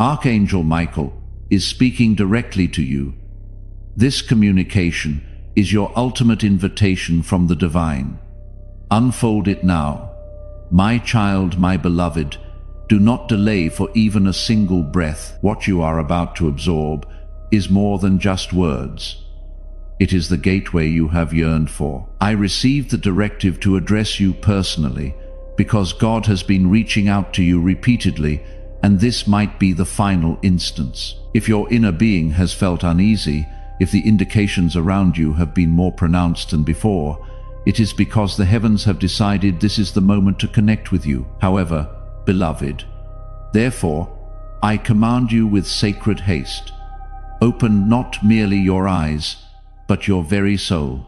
Archangel Michael is speaking directly to you. This communication is your ultimate invitation from the divine. Unfold it now. My child, my beloved, do not delay for even a single breath. What you are about to absorb is more than just words. It is the gateway you have yearned for. I received the directive to address you personally because God has been reaching out to you repeatedly, and this might be the final instance. If your inner being has felt uneasy, if the indications around you have been more pronounced than before, it is because the heavens have decided this is the moment to connect with you. However, beloved, therefore, I command you with sacred haste. Open not merely your eyes, but your very soul.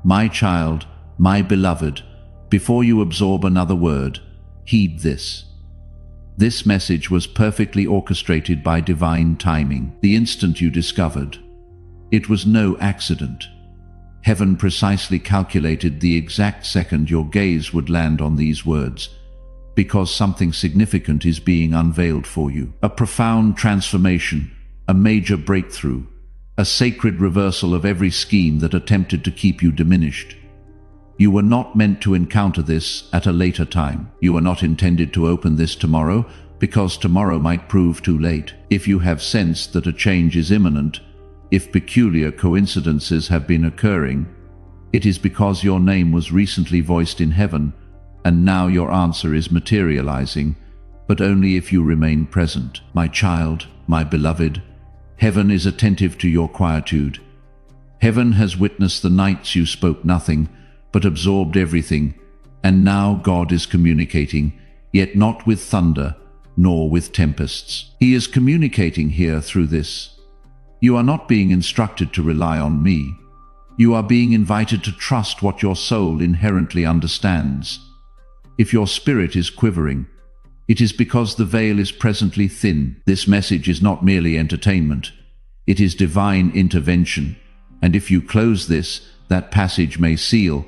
My child, my beloved, before you absorb another word, heed this. This message was perfectly orchestrated by divine timing, the instant you discovered. It was no accident. Heaven precisely calculated the exact second your gaze would land on these words, because something significant is being unveiled for you. A profound transformation, a major breakthrough, a sacred reversal of every scheme that attempted to keep you diminished. You were not meant to encounter this at a later time. You were not intended to open this tomorrow, because tomorrow might prove too late. If you have sensed that a change is imminent, if peculiar coincidences have been occurring, it is because your name was recently voiced in heaven, and now your answer is materializing, but only if you remain present. My child, my beloved, heaven is attentive to your quietude. Heaven has witnessed the nights you spoke nothing, but absorbed everything, and now God is communicating, yet not with thunder, nor with tempests. He is communicating here through this. You are not being instructed to rely on me. You are being invited to trust what your soul inherently understands. If your spirit is quivering, it is because the veil is presently thin. This message is not merely entertainment. It is divine intervention, and if you close this, that passage may seal,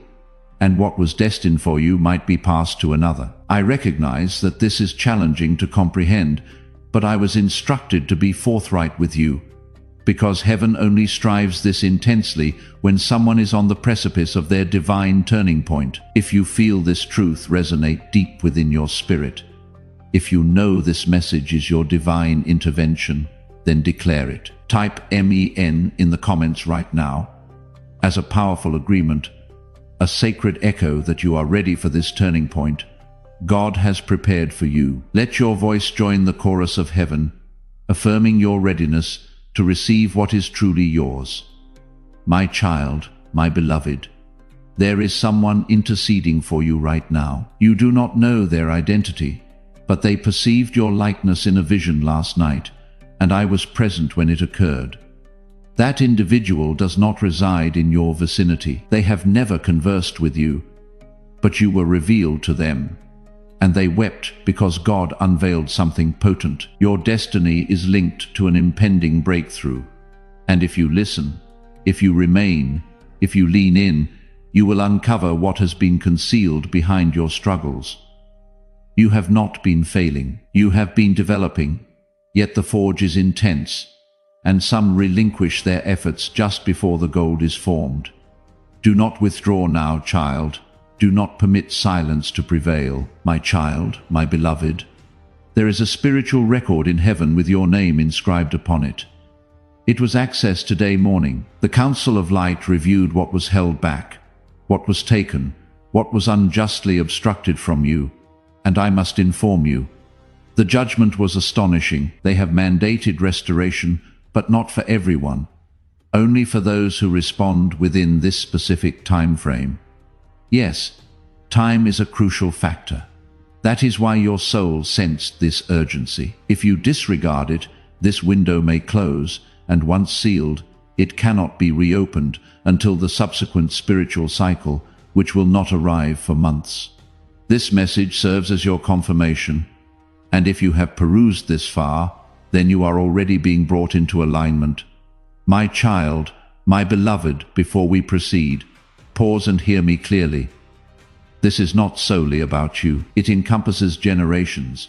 and what was destined for you might be passed to another. I recognize that this is challenging to comprehend, but I was instructed to be forthright with you, because heaven only strives this intensely when someone is on the precipice of their divine turning point. If you feel this truth resonate deep within your spirit, if you know this message is your divine intervention, then declare it. Type MEN in the comments right now, as a powerful agreement, a sacred echo that you are ready for this turning point. God has prepared for you. Let your voice join the chorus of heaven, affirming your readiness to receive what is truly yours. My child, my beloved, there is someone interceding for you right now. You do not know their identity, but they perceived your likeness in a vision last night, and I was present when it occurred. That individual does not reside in your vicinity. They have never conversed with you, but you were revealed to them, and they wept because God unveiled something potent. Your destiny is linked to an impending breakthrough, and if you listen, if you remain, if you lean in, you will uncover what has been concealed behind your struggles. You have not been failing. You have been developing, yet the forge is intense, and some relinquish their efforts just before the gold is formed. Do not withdraw now, child. Do not permit silence to prevail. My child, my beloved, there is a spiritual record in heaven with your name inscribed upon it. It was accessed today morning. The Council of Light reviewed what was held back, what was taken, what was unjustly obstructed from you, and I must inform you, the judgment was astonishing. They have mandated restoration, but not for everyone, only for those who respond within this specific time frame. Yes, time is a crucial factor. That is why your soul sensed this urgency. If you disregard it, this window may close, and once sealed, it cannot be reopened until the subsequent spiritual cycle, which will not arrive for months. This message serves as your confirmation, and if you have perused this far, then you are already being brought into alignment. My child, my beloved, before we proceed, pause and hear me clearly. This is not solely about you. It encompasses generations.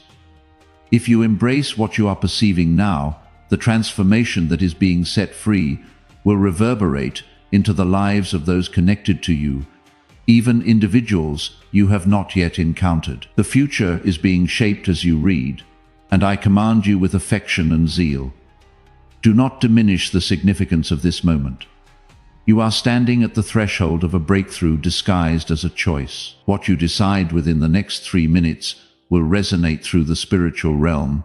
If you embrace what you are perceiving now, the transformation that is being set free will reverberate into the lives of those connected to you, even individuals you have not yet encountered. The future is being shaped as you read, and I command you with affection and zeal. Do not diminish the significance of this moment. You are standing at the threshold of a breakthrough disguised as a choice. What you decide within the next 3 minutes will resonate through the spiritual realm.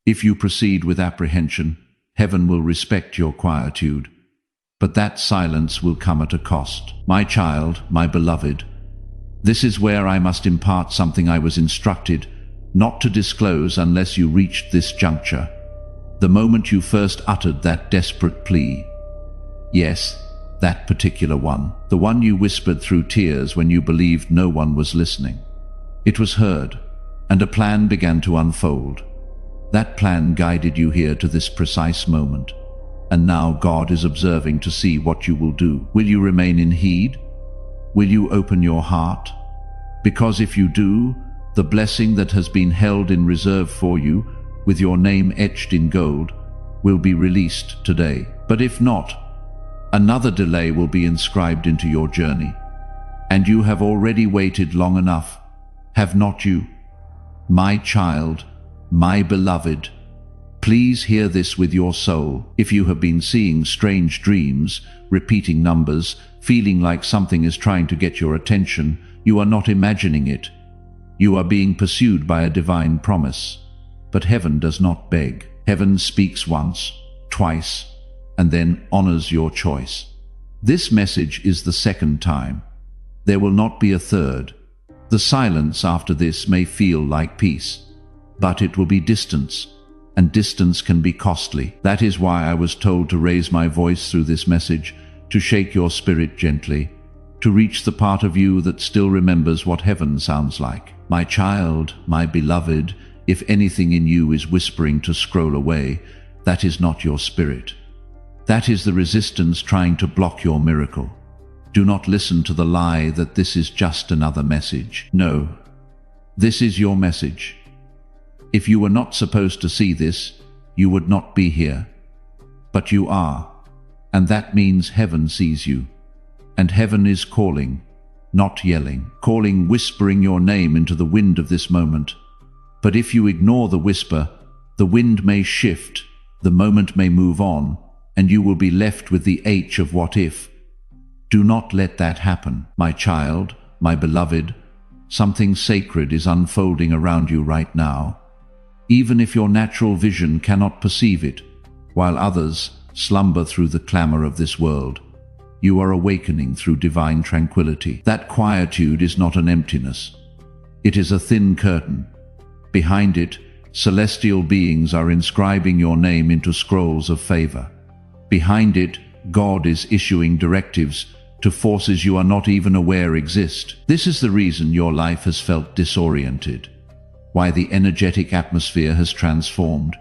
If you proceed with apprehension, heaven will respect your quietude. But that silence will come at a cost. My child, my beloved, this is where I must impart something I was instructed not to disclose unless you reached this juncture. The moment you first uttered that desperate plea. Yes, that particular one. The one you whispered through tears when you believed no one was listening. It was heard, and a plan began to unfold. That plan guided you here to this precise moment. And now God is observing to see what you will do. Will you remain in heed? Will you open your heart? Because if you do, the blessing that has been held in reserve for you, with your name etched in gold, will be released today. But if not, another delay will be inscribed into your journey. And you have already waited long enough, have not you? My child, my beloved, please hear this with your soul. If you have been seeing strange dreams, repeating numbers, feeling like something is trying to get your attention, you are not imagining it. You are being pursued by a divine promise. But heaven does not beg. Heaven speaks once, twice, and then honors your choice. This message is the second time. There will not be a third. The silence after this may feel like peace, but it will be distance, and distance can be costly. That is why I was told to raise my voice through this message, to shake your spirit gently, to reach the part of you that still remembers what heaven sounds like. My child, my beloved, if anything in you is whispering to scroll away, that is not your spirit. That is the resistance trying to block your miracle. Do not listen to the lie that this is just another message. No, this is your message. If you were not supposed to see this, you would not be here. But you are, and that means heaven sees you. And heaven is calling, not yelling. Calling, whispering your name into the wind of this moment. But if you ignore the whisper, the wind may shift, the moment may move on, and you will be left with the H of what if. Do not let that happen. My child, my beloved, something sacred is unfolding around you right now. Even if your natural vision cannot perceive it, while others slumber through the clamor of this world, you are awakening through divine tranquility. That quietude is not an emptiness. It is a thin curtain. Behind it, celestial beings are inscribing your name into scrolls of favor. Behind it, God is issuing directives to forces you are not even aware exist. This is the reason your life has felt disoriented. Why the energetic atmosphere has transformed.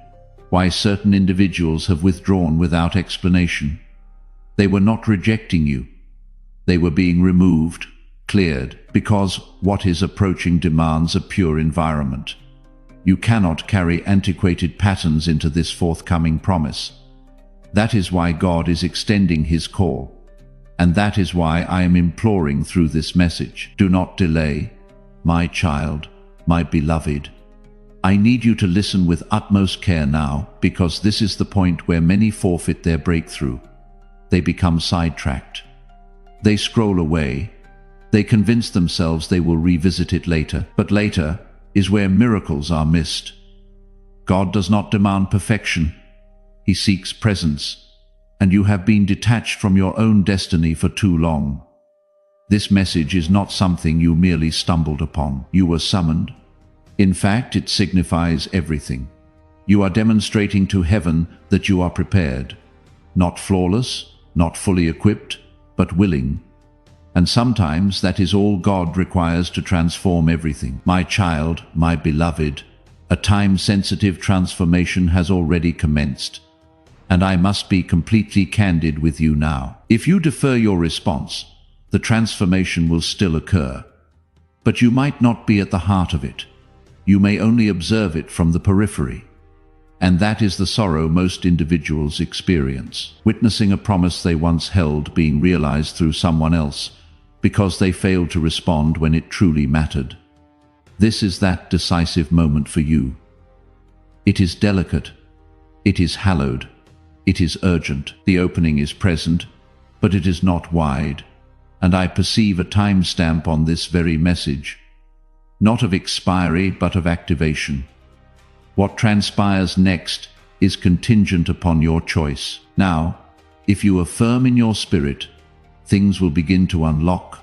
Why certain individuals have withdrawn without explanation. They were not rejecting you. They were being removed, cleared, because what is approaching demands a pure environment. You cannot carry antiquated patterns into this forthcoming promise. That is why God is extending His call. And that is why I am imploring through this message. Do not delay, my child, my beloved. I need you to listen with utmost care now, because this is the point where many forfeit their breakthrough. They become sidetracked. They scroll away. They convince themselves they will revisit it later. But later is where miracles are missed. God does not demand perfection. He seeks presence. And you have been detached from your own destiny for too long. This message is not something you merely stumbled upon. You were summoned. In fact, it signifies everything. You are demonstrating to heaven that you are prepared. Not flawless, not fully equipped, but willing. And sometimes that is all God requires to transform everything. My child, my beloved, a time-sensitive transformation has already commenced. And I must be completely candid with you now. If you defer your response, the transformation will still occur. But you might not be at the heart of it. you may only observe it from the periphery. And that is the sorrow most individuals experience, witnessing a promise they once held being realized through someone else, because they failed to respond when it truly mattered. This is that decisive moment for you. It is delicate. It is hallowed. It is urgent. The opening is present, but it is not wide. And I perceive a timestamp on this very message, not of expiry, but of activation. What transpires next is contingent upon your choice. Now, if you are firm in your spirit, things will begin to unlock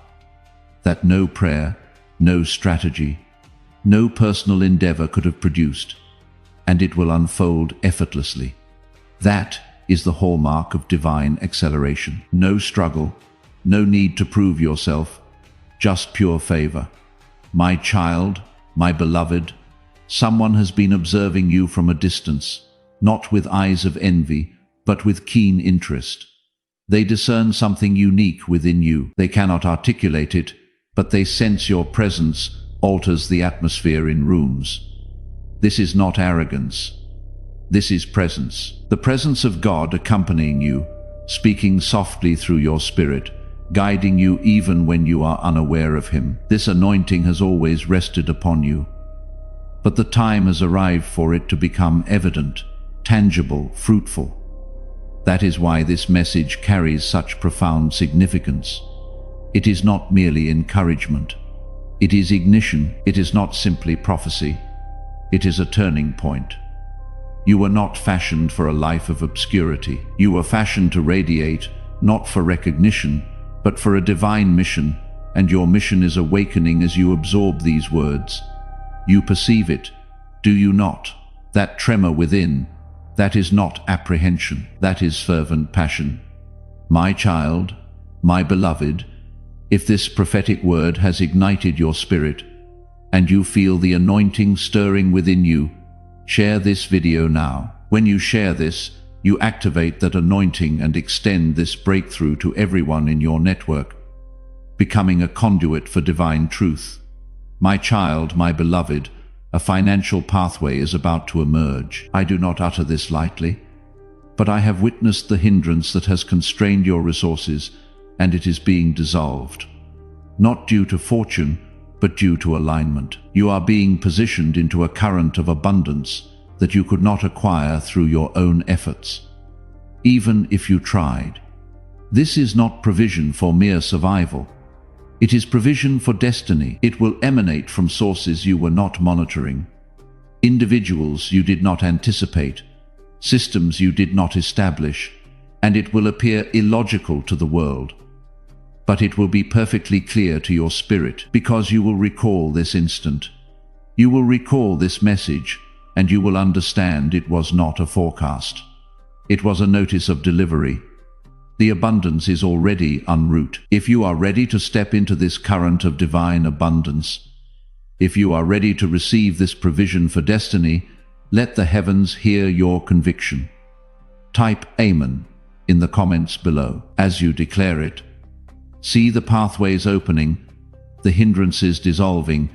that no prayer, no strategy, no personal endeavor could have produced, and it will unfold effortlessly. That is the hallmark of divine acceleration. No struggle, no need to prove yourself, just pure favor. My child, my beloved, someone has been observing you from a distance, not with eyes of envy, but with keen interest. They discern something unique within you. They cannot articulate it, but they sense your presence alters the atmosphere in rooms. This is not arrogance. This is presence. The presence of God accompanying you, speaking softly through your spirit, guiding you even when you are unaware of Him. This anointing has always rested upon you, but the time has arrived for it to become evident, tangible, fruitful. That is why this message carries such profound significance. It is not merely encouragement. It is ignition. It is not simply prophecy. It is a turning point. You were not fashioned for a life of obscurity. You were fashioned to radiate, not for recognition, but for a divine mission, and your mission is awakening as you absorb these words. You perceive it, do you not? That tremor within, that is not apprehension, that is fervent passion. My child, my beloved, if this prophetic word has ignited your spirit, and you feel the anointing stirring within you, share this video now. When you share this, you activate that anointing and extend this breakthrough to everyone in your network, becoming a conduit for divine truth. My child, my beloved, a financial pathway is about to emerge. I do not utter this lightly, but I have witnessed the hindrance that has constrained your resources, and it is being dissolved. Not due to fortune, but due to alignment. You are being positioned into a current of abundance that you could not acquire through your own efforts, even if you tried. This is not provision for mere survival. It is provision for destiny. It will emanate from sources you were not monitoring, individuals you did not anticipate, systems you did not establish, and it will appear illogical to the world. But it will be perfectly clear to your spirit, because you will recall this instant. You will recall this message, and you will understand it was not a forecast. It was a notice of delivery. The abundance is already en route. If you are ready to step into this current of divine abundance, if you are ready to receive this provision for destiny, let the heavens hear your conviction. Type Amen in the comments below. As you declare it, see the pathways opening, the hindrances dissolving,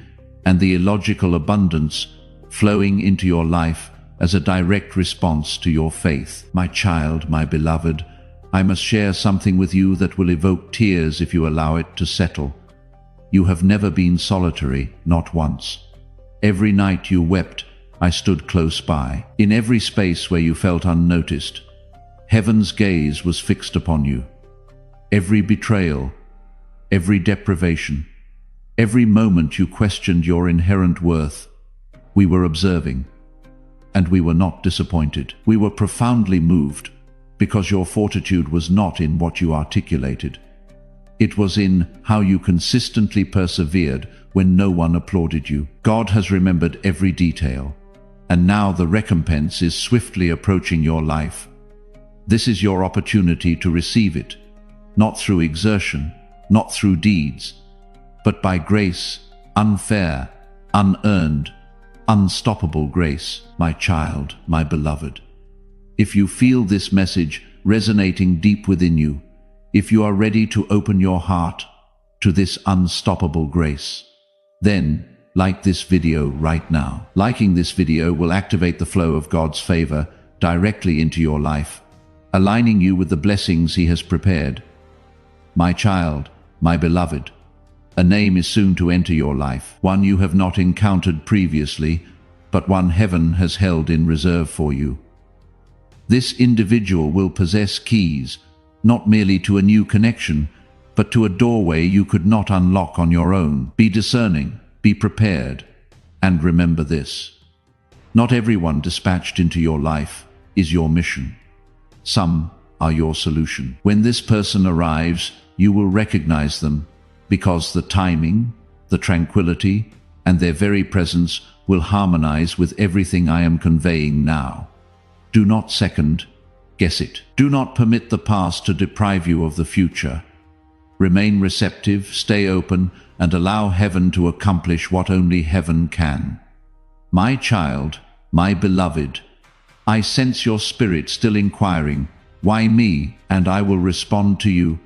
and the illogical abundance flowing into your life as a direct response to your faith. My child, my beloved, I must share something with you that will evoke tears if you allow it to settle. You have never been solitary, not once. Every night you wept, I stood close by. In every space where you felt unnoticed, heaven's gaze was fixed upon you. Every betrayal, every deprivation, every moment you questioned your inherent worth, we were observing. And we were not disappointed. We were profoundly moved, because your fortitude was not in what you articulated. It was in how you consistently persevered when no one applauded you. God has remembered every detail, and now the recompense is swiftly approaching your life. This is your opportunity to receive it, not through exertion, not through deeds, but by grace, unfair, unearned, unstoppable grace. My child, my beloved, if you feel this message resonating deep within you, if you are ready to open your heart to this unstoppable grace, then like this video right now. Liking this video will activate the flow of God's favor directly into your life, aligning you with the blessings He has prepared. My child, my beloved, a name is soon to enter your life, one you have not encountered previously, but one heaven has held in reserve for you. This individual will possess keys, not merely to a new connection, but to a doorway you could not unlock on your own. Be discerning, be prepared, and remember this: not everyone dispatched into your life is your mission. Some are your solution. When this person arrives, you will recognize them, because the timing, the tranquility, and their very presence will harmonize with everything I am conveying now. Do not second guess it. Do not permit the past to deprive you of the future. Remain receptive, stay open, and allow heaven to accomplish what only heaven can. My child, my beloved, I sense your spirit still inquiring, why me? And I will respond to you,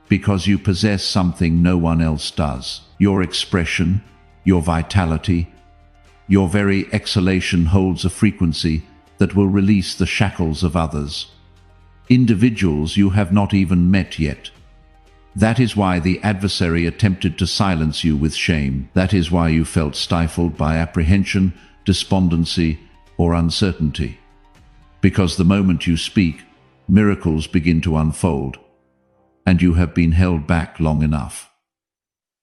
because you possess something no one else does. Your expression, your vitality, your very exhalation holds a frequency that will release the shackles of others, individuals you have not even met yet. That is why the adversary attempted to silence you with shame. That is why you felt stifled by apprehension, despondency, or uncertainty. Because the moment you speak, miracles begin to unfold, and you have been held back long enough.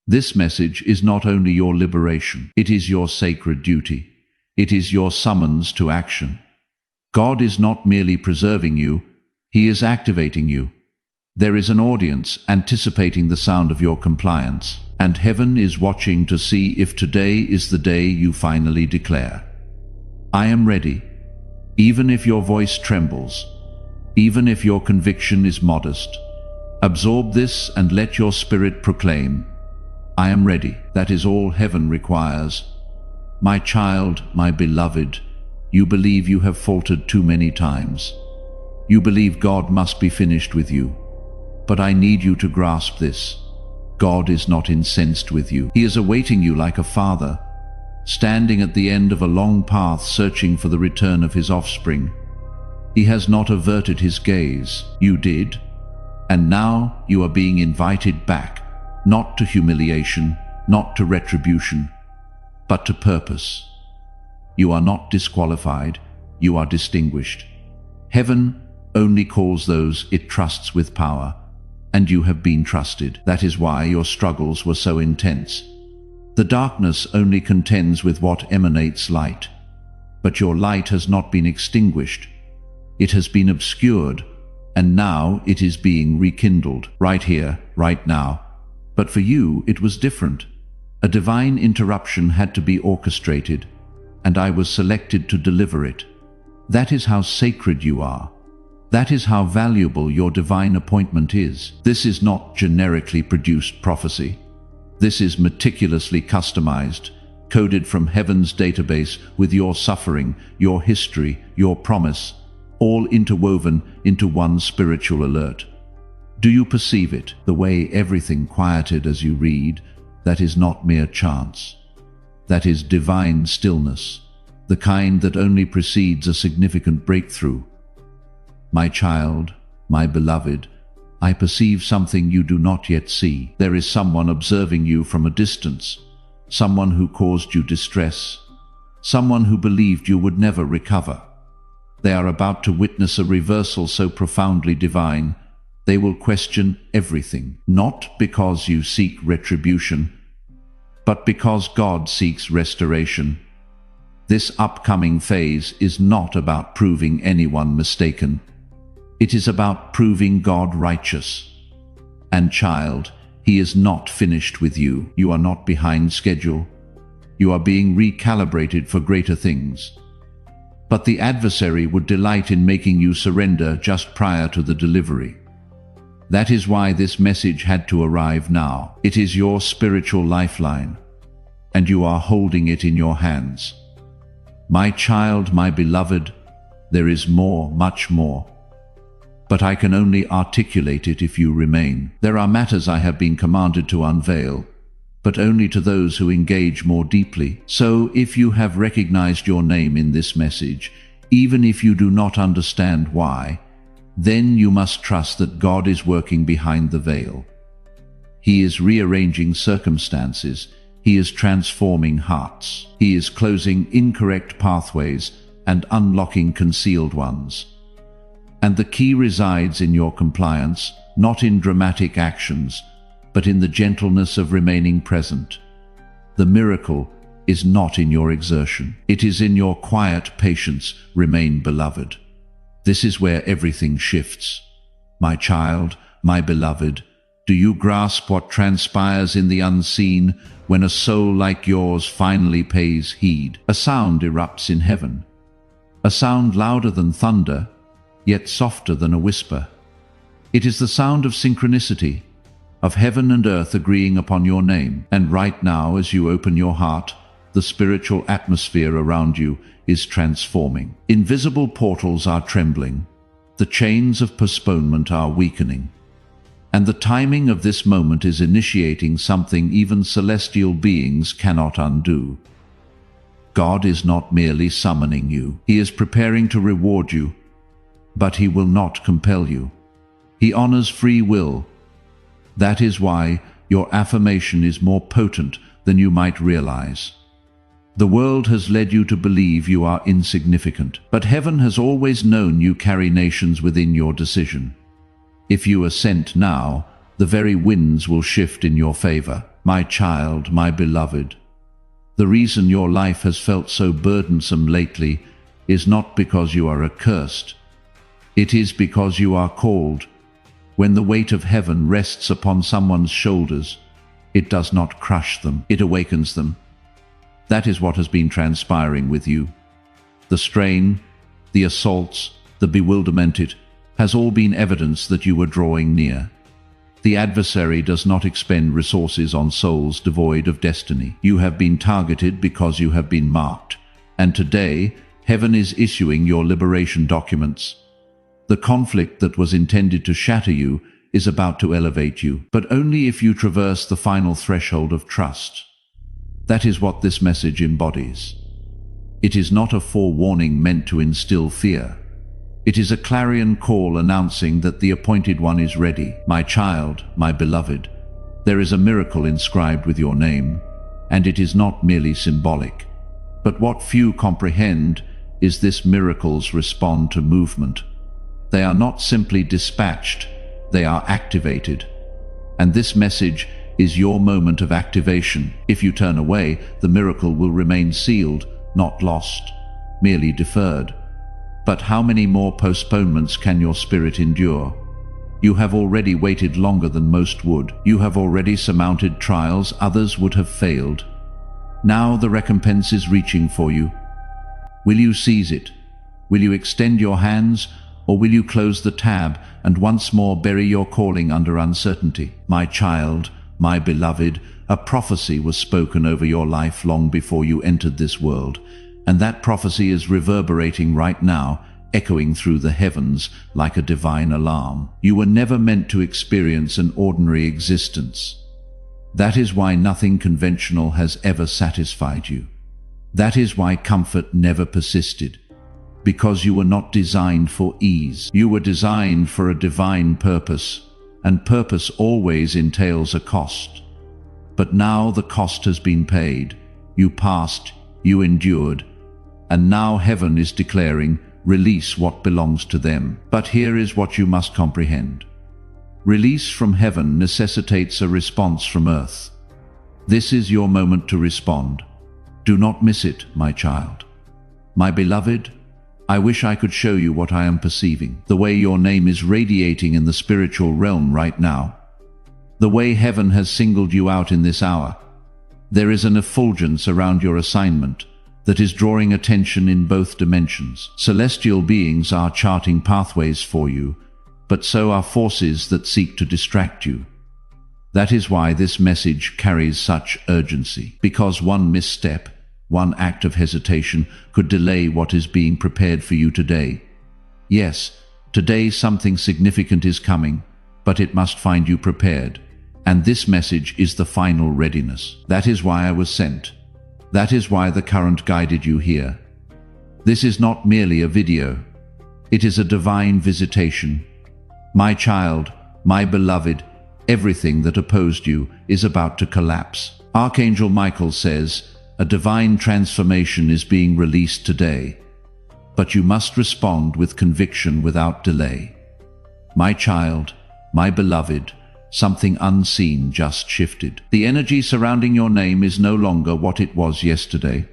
This message is not only your liberation, it is your sacred duty. It is your summons to action. God is not merely preserving you, He is activating you. There is an audience anticipating the sound of your compliance, and heaven is watching to see if today is the day you finally declare, I am ready. Even if your voice trembles, even if your conviction is modest, absorb this and let your spirit proclaim, I am ready. That is all heaven requires. My child, my beloved, you believe you have faltered too many times. You believe God must be finished with you. But I need you to grasp this. God is not incensed with you. He is awaiting you like a father, standing at the end of a long path searching for the return of His offspring. He has not averted His gaze. You did, and now you are being invited back, not to humiliation, not to retribution, but to purpose. You are not disqualified, you are distinguished. Heaven only calls those it trusts with power, and you have been trusted. That is why your struggles were so intense. The darkness only contends with what emanates light, but your light has not been extinguished. It has been obscured, and now it is being rekindled, right here, right now. But for you, it was different. A divine interruption had to be orchestrated, and I was selected to deliver it. That is how sacred you are. That is how valuable your divine appointment is. This is not generically produced prophecy. This is meticulously customized, coded from heaven's database with your suffering, your history, your promise, all interwoven into one spiritual alert. Do you perceive it? The way everything quieted as you read, that is not mere chance. That is divine stillness, the kind that only precedes a significant breakthrough. My child, my beloved, I perceive something you do not yet see. There is someone observing you from a distance, someone who caused you distress, someone who believed you would never recover. They are about to witness a reversal so profoundly divine, they will question everything, not because you seek retribution, but because God seeks restoration. This upcoming phase is not about proving anyone mistaken. It is about proving God righteous. And child, He is not finished with you. You are not behind schedule. You are being recalibrated for greater things. But the adversary would delight in making you surrender just prior to the delivery. That is why this message had to arrive now. It is your spiritual lifeline, and you are holding it in your hands. My child, my beloved, there is more, much more. But I can only articulate it if you remain. There are matters I have been commanded to unveil, but only to those who engage more deeply. So, if you have recognized your name in this message, even if you do not understand why, then you must trust that God is working behind the veil. He is rearranging circumstances. He is transforming hearts. He is closing incorrect pathways and unlocking concealed ones. And the key resides in your compliance, not in dramatic actions, but in the gentleness of remaining present. The miracle is not in your exertion. It is in your quiet patience. Remain beloved. This is where everything shifts. My child, my beloved, do you grasp what transpires in the unseen when a soul like yours finally pays heed? A sound erupts in heaven. A sound louder than thunder, yet softer than a whisper. It is the sound of synchronicity, of heaven and earth agreeing upon your name. And right now, as you open your heart, the spiritual atmosphere around you is transforming. Invisible portals are trembling. The chains of postponement are weakening. And the timing of this moment is initiating something even celestial beings cannot undo. God is not merely summoning you. He is preparing to reward you, but He will not compel you. He honors free will. That is why your affirmation is more potent than you might realize. The world has led you to believe you are insignificant, but heaven has always known you carry nations within your decision. If you assent now, the very winds will shift in your favor. My child, my beloved, the reason your life has felt so burdensome lately is not because you are accursed. It is because you are called. When the weight of heaven rests upon someone's shoulders, it does not crush them, it awakens them. That is what has been transpiring with you. The strain, the assaults, the bewilderment, it has all been evidence that you were drawing near. The adversary does not expend resources on souls devoid of destiny. You have been targeted because you have been marked, and today, heaven is issuing your liberation documents. The conflict that was intended to shatter you is about to elevate you, but only if you traverse the final threshold of trust. That is what this message embodies. It is not a forewarning meant to instill fear. It is a clarion call announcing that the appointed one is ready. My child, my beloved, there is a miracle inscribed with your name, and it is not merely symbolic. But what few comprehend is this miracle's respond to movement. They are not simply dispatched, they are activated. And this message is your moment of activation. If you turn away, the miracle will remain sealed, not lost, merely deferred. But how many more postponements can your spirit endure? You have already waited longer than most would. You have already surmounted trials others would have failed. Now the recompense is reaching for you. Will you seize it? Will you extend your hands, or will you close the tab and once more bury your calling under uncertainty? My child, my beloved, a prophecy was spoken over your life long before you entered this world, and that prophecy is reverberating right now, echoing through the heavens like a divine alarm. You were never meant to experience an ordinary existence. That is why nothing conventional has ever satisfied you. That is why comfort never persisted. Because you were not designed for ease. You were designed for a divine purpose, and purpose always entails a cost. But now the cost has been paid. You passed, you endured, and now heaven is declaring, release what belongs to them. But here is what you must comprehend. Release from heaven necessitates a response from earth. This is your moment to respond. Do not miss it, my child. My beloved, I wish I could show you what I am perceiving, the way your name is radiating in the spiritual realm right now, the way heaven has singled you out in this hour. There is an effulgence around your assignment that is drawing attention in both dimensions. Celestial beings are charting pathways for you, but so are forces that seek to distract you. That is why this message carries such urgency, because one misstep, one act of hesitation could delay what is being prepared for you today. Yes, today something significant is coming, but it must find you prepared. And this message is the final readiness. That is why I was sent. That is why the current guided you here. This is not merely a video. It is a divine visitation. My child, my beloved, everything that opposed you is about to collapse. Archangel Michael says, a divine transformation is being released today, but you must respond with conviction without delay. My child, my beloved, something unseen just shifted. The energy surrounding your name is no longer what it was yesterday.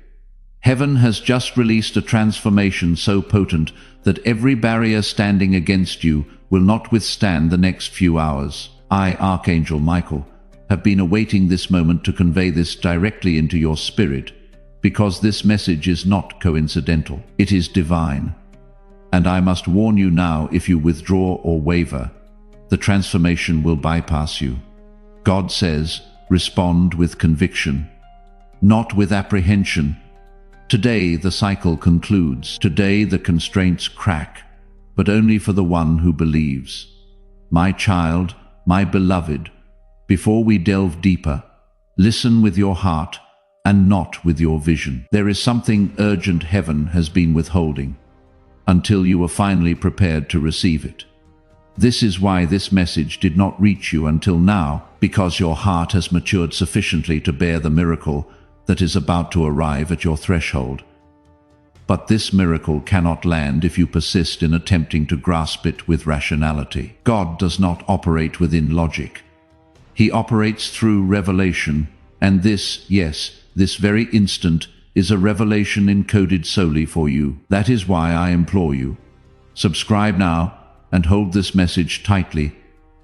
Heaven has just released a transformation so potent that every barrier standing against you will not withstand the next few hours. I, Archangel Michael, have been awaiting this moment to convey this directly into your spirit, because this message is not coincidental. It is divine. And I must warn you now, if you withdraw or waver, the transformation will bypass you. God says, respond with conviction, not with apprehension. Today the cycle concludes. Today the constraints crack, but only for the one who believes. My child, my beloved, before we delve deeper, listen with your heart and not with your vision. There is something urgent heaven has been withholding until you are finally prepared to receive it. This is why this message did not reach you until now, because your heart has matured sufficiently to bear the miracle that is about to arrive at your threshold. But this miracle cannot land if you persist in attempting to grasp it with rationality. God does not operate within logic. He operates through revelation, and this, yes, this very instant, is a revelation encoded solely for you. That is why I implore you, subscribe now and hold this message tightly,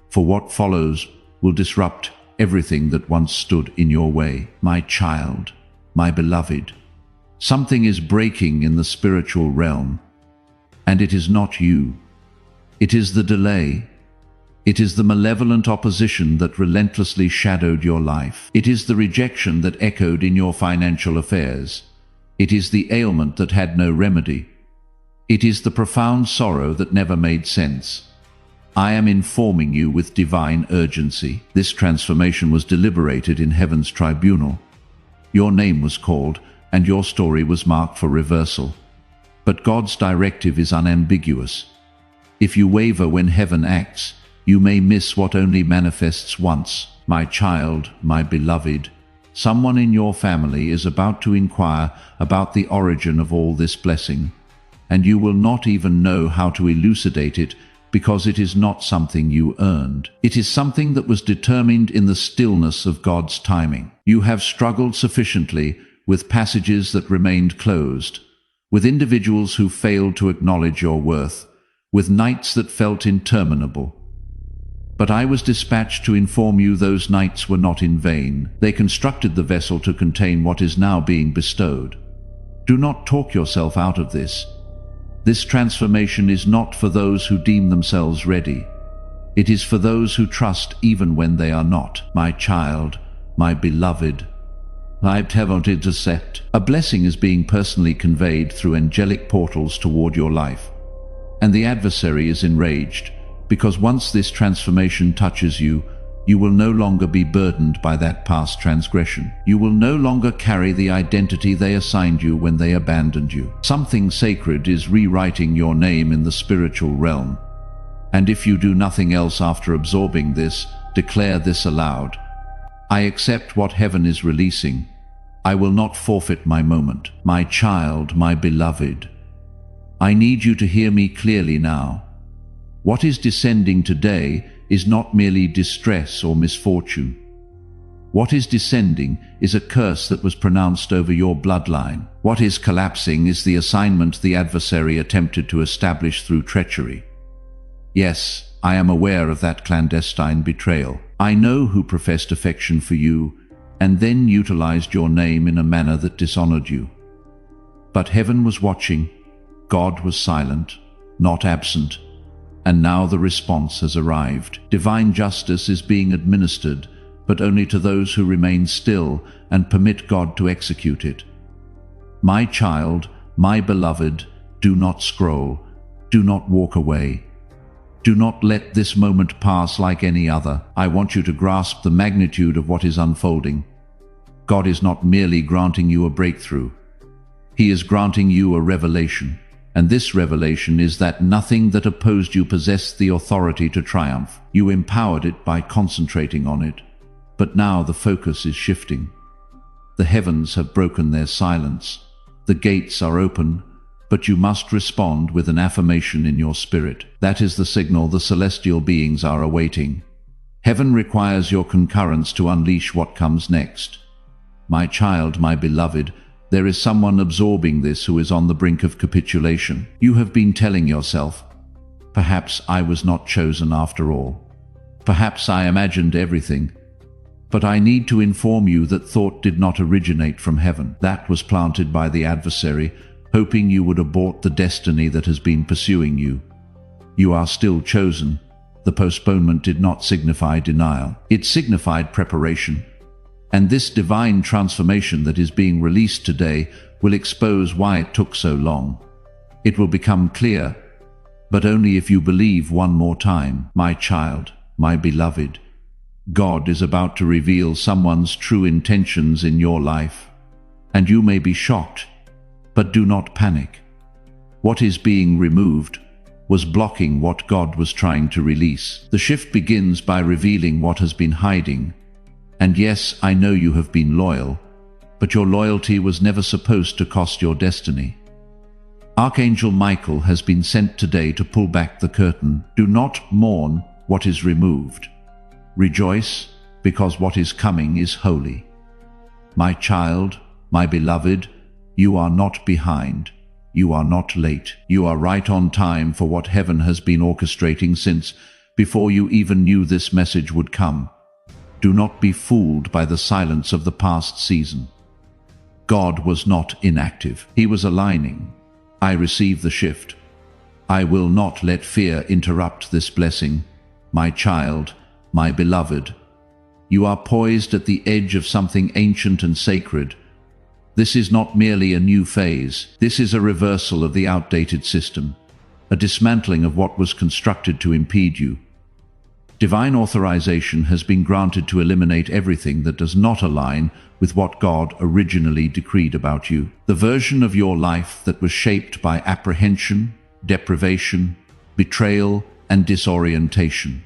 for what follows will disrupt everything that once stood in your way. My child, my beloved, something is breaking in the spiritual realm, and it is not you. It is the delay. It is the malevolent opposition that relentlessly shadowed your life. It is the rejection that echoed in your financial affairs. It is the ailment that had no remedy. It is the profound sorrow that never made sense. I am informing you with divine urgency. This transformation was deliberated in heaven's tribunal. Your name was called, and your story was marked for reversal. But God's directive is unambiguous. If you waver when heaven acts, you may miss what only manifests once. My child, my beloved, someone in your family is about to inquire about the origin of all this blessing, and you will not even know how to elucidate it, because it is not something you earned. It is something that was determined in the stillness of God's timing. You have struggled sufficiently with passages that remained closed, with individuals who failed to acknowledge your worth, with nights that felt interminable. But I was dispatched to inform you those nights were not in vain. They constructed the vessel to contain what is now being bestowed. Do not talk yourself out of this. This transformation is not for those who deem themselves ready. It is for those who trust even when they are not. My child, my beloved, a blessing is being personally conveyed through angelic portals toward your life. And the adversary is enraged, because once this transformation touches you, you will no longer be burdened by that past transgression. You will no longer carry the identity they assigned you when they abandoned you. Something sacred is rewriting your name in the spiritual realm. And if you do nothing else after absorbing this, declare this aloud. I accept what heaven is releasing. I will not forfeit my moment. My child, my beloved, I need you to hear me clearly now. What is descending today is not merely distress or misfortune. What is descending is a curse that was pronounced over your bloodline. What is collapsing is the assignment the adversary attempted to establish through treachery. Yes, I am aware of that clandestine betrayal. I know who professed affection for you and then utilized your name in a manner that dishonored you. But heaven was watching. God was silent, not absent. And now the response has arrived. Divine justice is being administered, but only to those who remain still and permit God to execute it. My child, my beloved, do not scroll, do not walk away. Do not let this moment pass like any other. I want you to grasp the magnitude of what is unfolding. God is not merely granting you a breakthrough. He is granting you a revelation. And this revelation is that nothing that opposed you possessed the authority to triumph. You empowered it by concentrating on it. But now the focus is shifting. The heavens have broken their silence. The gates are open, but you must respond with an affirmation in your spirit. That is the signal the celestial beings are awaiting. Heaven requires your concurrence to unleash what comes next. My child, my beloved, there is someone absorbing this who is on the brink of capitulation. You have been telling yourself, perhaps I was not chosen after all. Perhaps I imagined everything. But I need to inform you that thought did not originate from heaven. That was planted by the adversary, hoping you would abort the destiny that has been pursuing you. You are still chosen. The postponement did not signify denial. It signified preparation. And this divine transformation that is being released today will expose why it took so long. It will become clear, but only if you believe one more time. My child, my beloved, God is about to reveal someone's true intentions in your life. And you may be shocked, but do not panic. What is being removed was blocking what God was trying to release. The shift begins by revealing what has been hiding. And yes, I know you have been loyal, but your loyalty was never supposed to cost your destiny. Archangel Michael has been sent today to pull back the curtain. Do not mourn what is removed. Rejoice, because what is coming is holy. My child, my beloved, you are not behind. You are not late. You are right on time for what heaven has been orchestrating since before you even knew this message would come. Do not be fooled by the silence of the past season. God was not inactive. He was aligning. I receive the shift. I will not let fear interrupt this blessing. My child, my beloved, you are poised at the edge of something ancient and sacred. This is not merely a new phase. This is a reversal of the outdated system, a dismantling of what was constructed to impede you. Divine authorization has been granted to eliminate everything that does not align with what God originally decreed about you. The version of your life that was shaped by apprehension, deprivation, betrayal, and disorientation.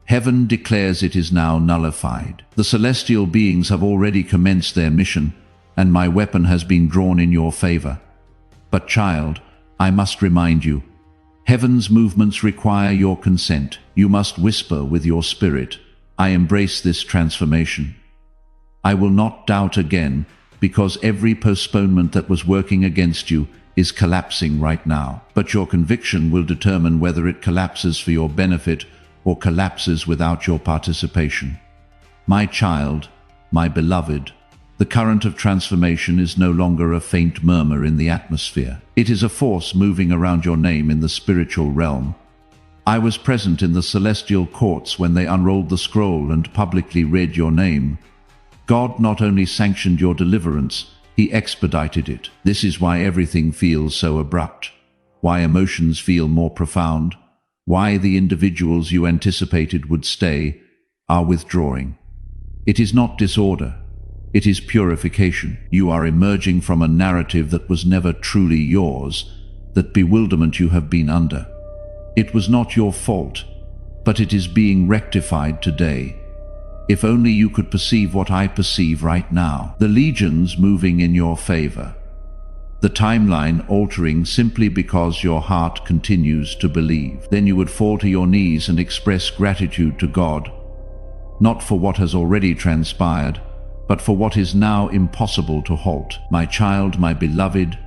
Heaven declares it is now nullified. The celestial beings have already commenced their mission, and my weapon has been drawn in your favor. But child, I must remind you, heaven's movements require your consent. You must whisper with your spirit, I embrace this transformation. I will not doubt again, because every postponement that was working against you is collapsing right now. But your conviction will determine whether it collapses for your benefit or collapses without your participation. My child, my beloved, the current of transformation is no longer a faint murmur in the atmosphere. It is a force moving around your name in the spiritual realm. I was present in the celestial courts when they unrolled the scroll and publicly read your name. God not only sanctioned your deliverance, He expedited it. This is why everything feels so abrupt, why emotions feel more profound, why the individuals you anticipated would stay are withdrawing. It is not disorder. It is purification. You are emerging from a narrative that was never truly yours, that bewilderment you have been under. It was not your fault, but it is being rectified today. If only you could perceive what I perceive right now. The legions moving in your favor. The timeline altering simply because your heart continues to believe. Then you would fall to your knees and express gratitude to God, not for what has already transpired, but for what is now impossible to halt. My child, my beloved,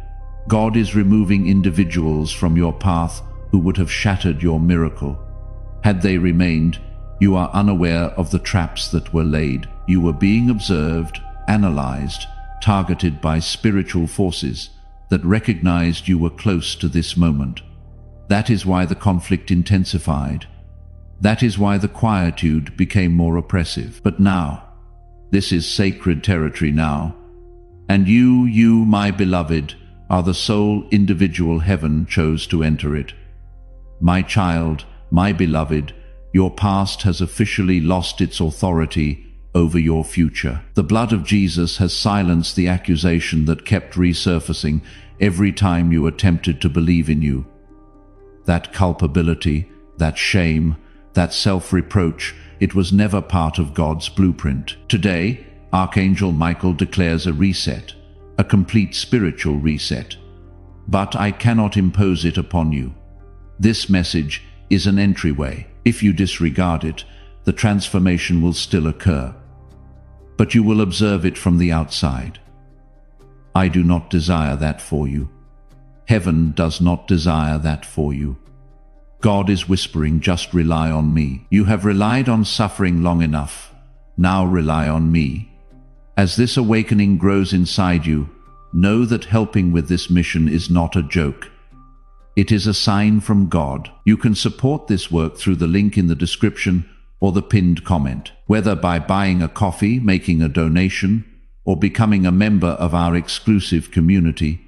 God is removing individuals from your path who would have shattered your miracle. Had they remained, you are unaware of the traps that were laid. You were being observed, analyzed, targeted by spiritual forces that recognized you were close to this moment. That is why the conflict intensified. That is why the quietude became more oppressive. But now, this is sacred territory now, and you, my beloved, are the sole individual heaven chose to enter it. My child, my beloved, your past has officially lost its authority over your future. The blood of Jesus has silenced the accusation that kept resurfacing every time you attempted to believe in you. That culpability, that shame, that self-reproach, it was never part of God's blueprint. Today, Archangel Michael declares a reset, a complete spiritual reset. But I cannot impose it upon you. This message is an entryway. If you disregard it, the transformation will still occur. But you will observe it from the outside. I do not desire that for you. Heaven does not desire that for you. God is whispering, just rely on me. You have relied on suffering long enough. Now rely on me. As this awakening grows inside you, know that helping with this mission is not a joke. It is a sign from God. You can support this work through the link in the description or the pinned comment, whether by buying a coffee, making a donation, or becoming a member of our exclusive community.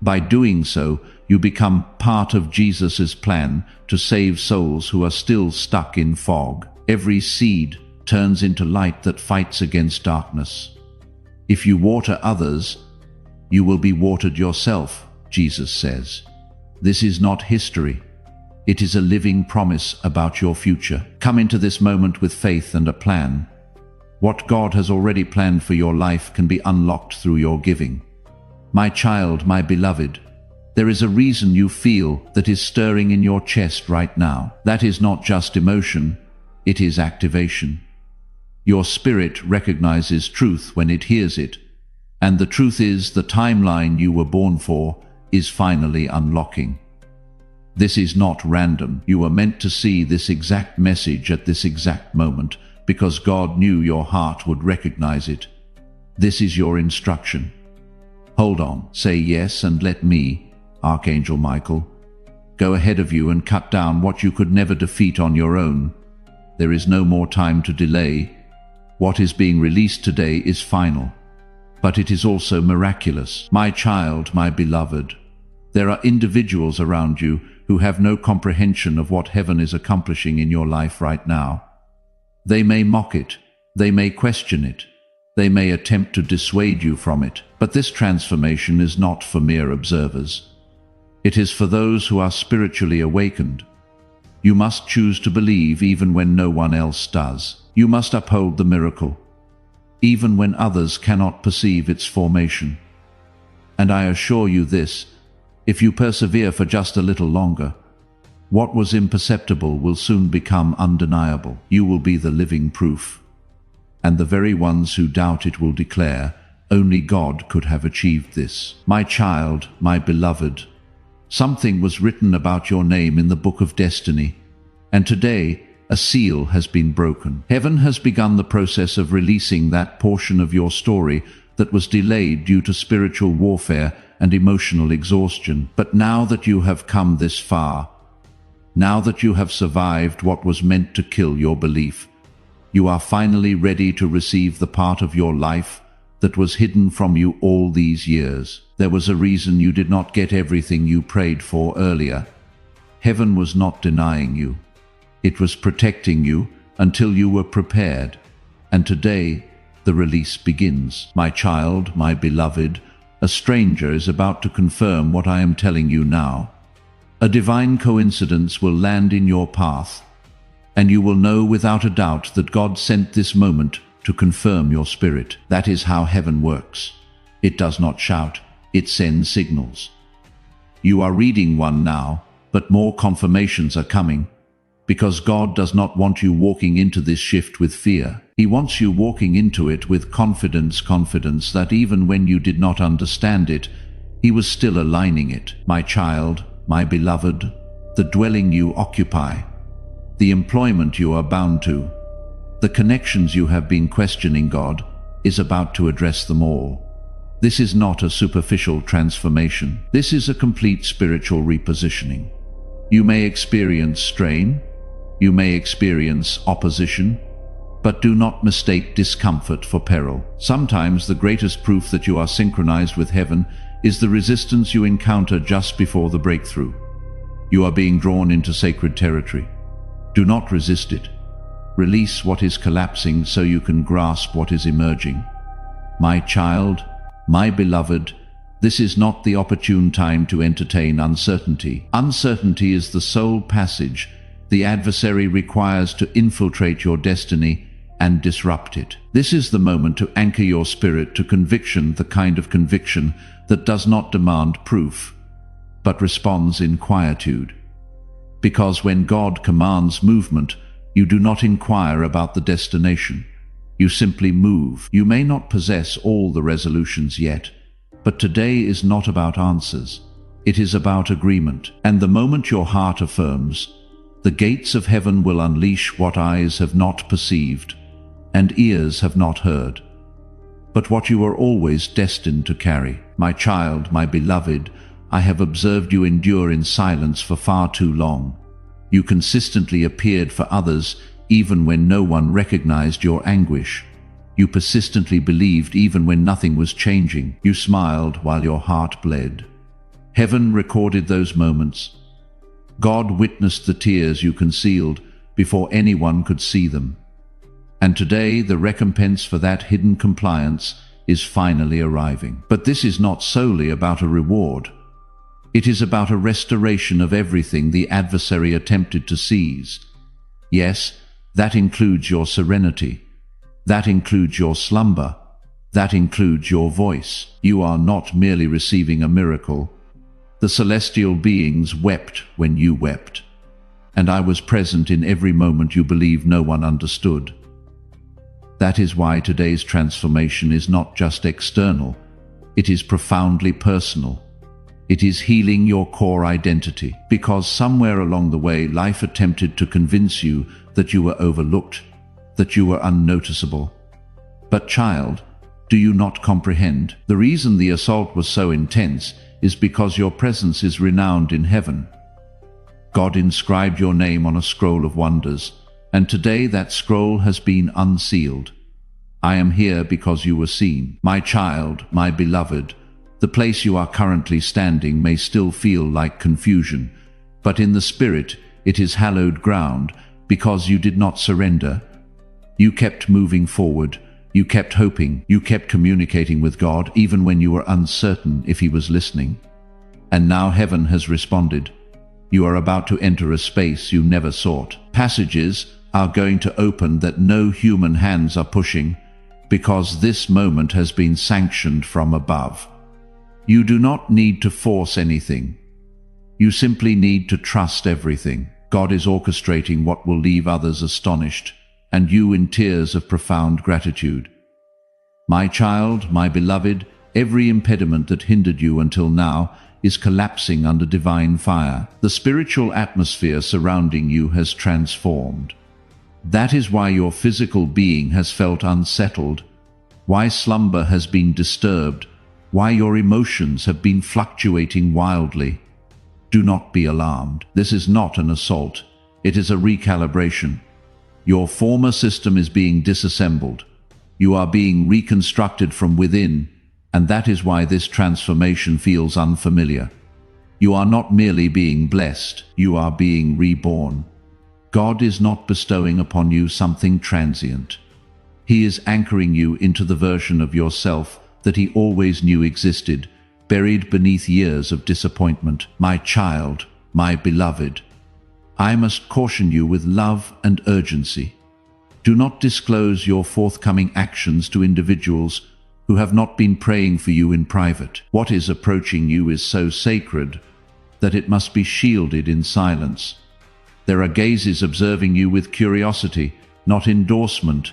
By doing so, you become part of Jesus' plan to save souls who are still stuck in fog. Every seed turns into light that fights against darkness. If you water others, you will be watered yourself, Jesus says. This is not history. It is a living promise about your future. Come into this moment with faith and a plan. What God has already planned for your life can be unlocked through your giving. My child, my beloved, there is a reason you feel that is stirring in your chest right now. That is not just emotion, it is activation. Your spirit recognizes truth when it hears it, and the truth is the timeline you were born for is finally unlocking. This is not random. You were meant to see this exact message at this exact moment because God knew your heart would recognize it. This is your instruction. Hold on, say yes and let me, Archangel Michael, go ahead of you and cut down what you could never defeat on your own. There is no more time to delay. What is being released today is final, but it is also miraculous. My child, my beloved, there are individuals around you who have no comprehension of what heaven is accomplishing in your life right now. They may mock it, they may question it, they may attempt to dissuade you from it, but this transformation is not for mere observers. It is for those who are spiritually awakened. You must choose to believe even when no one else does. You must uphold the miracle, even when others cannot perceive its formation. And I assure you this, if you persevere for just a little longer, what was imperceptible will soon become undeniable. You will be the living proof. And the very ones who doubt it will declare, only God could have achieved this. My child, my beloved, something was written about your name in the book of destiny, and today a seal has been broken. Heaven has begun the process of releasing that portion of your story that was delayed due to spiritual warfare and emotional exhaustion. But now that you have come this far, now that you have survived what was meant to kill your belief, you are finally ready to receive the part of your life that was hidden from you all these years. There was a reason you did not get everything you prayed for earlier. Heaven was not denying you. It was protecting you until you were prepared. And today, the release begins. My child, my beloved, a stranger is about to confirm what I am telling you now. A divine coincidence will land in your path, and you will know without a doubt that God sent this moment to confirm your spirit. That is how heaven works. It does not shout, it sends signals. You are reading one now, but more confirmations are coming, because God does not want you walking into this shift with fear. He wants you walking into it with confidence that even when you did not understand it, He was still aligning it. My child, my beloved, the dwelling you occupy, the employment you are bound to, the connections you have been questioning, God is about to address them all. This is not a superficial transformation. This is a complete spiritual repositioning. You may experience strain, you may experience opposition, but do not mistake discomfort for peril. Sometimes the greatest proof that you are synchronized with heaven is the resistance you encounter just before the breakthrough. You are being drawn into sacred territory. Do not resist it. Release what is collapsing so you can grasp what is emerging. My child, my beloved, this is not the opportune time to entertain uncertainty. Uncertainty is the sole passage the adversary requires to infiltrate your destiny and disrupt it. This is the moment to anchor your spirit to conviction, the kind of conviction that does not demand proof, but responds in quietude. Because when God commands movement, you do not inquire about the destination. You simply move. You may not possess all the resolutions yet, but today is not about answers. It is about agreement. And the moment your heart affirms, the gates of heaven will unleash what eyes have not perceived and ears have not heard, but what you are always destined to carry. My child, my beloved, I have observed you endure in silence for far too long. You consistently appeared for others even when no one recognized your anguish. You persistently believed even when nothing was changing. You smiled while your heart bled. Heaven recorded those moments. God witnessed the tears you concealed before anyone could see them. And today the recompense for that hidden compliance is finally arriving. But this is not solely about a reward. It is about a restoration of everything the adversary attempted to seize. Yes, that includes your serenity. That includes your slumber. That includes your voice. You are not merely receiving a miracle. The celestial beings wept when you wept. And I was present in every moment you believed no one understood. That is why today's transformation is not just external. It is profoundly personal. It is healing your core identity, because somewhere along the way life attempted to convince you that you were overlooked, that you were unnoticeable. But child, do you not comprehend? The reason the assault was so intense is because your presence is renowned in heaven. God inscribed your name on a scroll of wonders, and today that scroll has been unsealed. I am here because you were seen. My child, my beloved, the place you are currently standing may still feel like confusion, but in the spirit it is hallowed ground because you did not surrender. You kept moving forward, you kept hoping, you kept communicating with God even when you were uncertain if He was listening. And now heaven has responded. You are about to enter a space you never sought. Passages are going to open that no human hands are pushing, because this moment has been sanctioned from above. You do not need to force anything. You simply need to trust everything. God is orchestrating what will leave others astonished, and you in tears of profound gratitude. My child, my beloved, every impediment that hindered you until now is collapsing under divine fire. The spiritual atmosphere surrounding you has transformed. That is why your physical being has felt unsettled, why slumber has been disturbed, why your emotions have been fluctuating wildly. Do not be alarmed. This is not an assault. It is a recalibration. Your former system is being disassembled. You are being reconstructed from within, and that is why this transformation feels unfamiliar. You are not merely being blessed, you are being reborn. God is not bestowing upon you something transient. He is anchoring you into the version of yourself that He always knew existed, buried beneath years of disappointment. My child, my beloved, I must caution you with love and urgency. Do not disclose your forthcoming actions to individuals who have not been praying for you in private. What is approaching you is so sacred that it must be shielded in silence. There are gazes observing you with curiosity, not endorsement,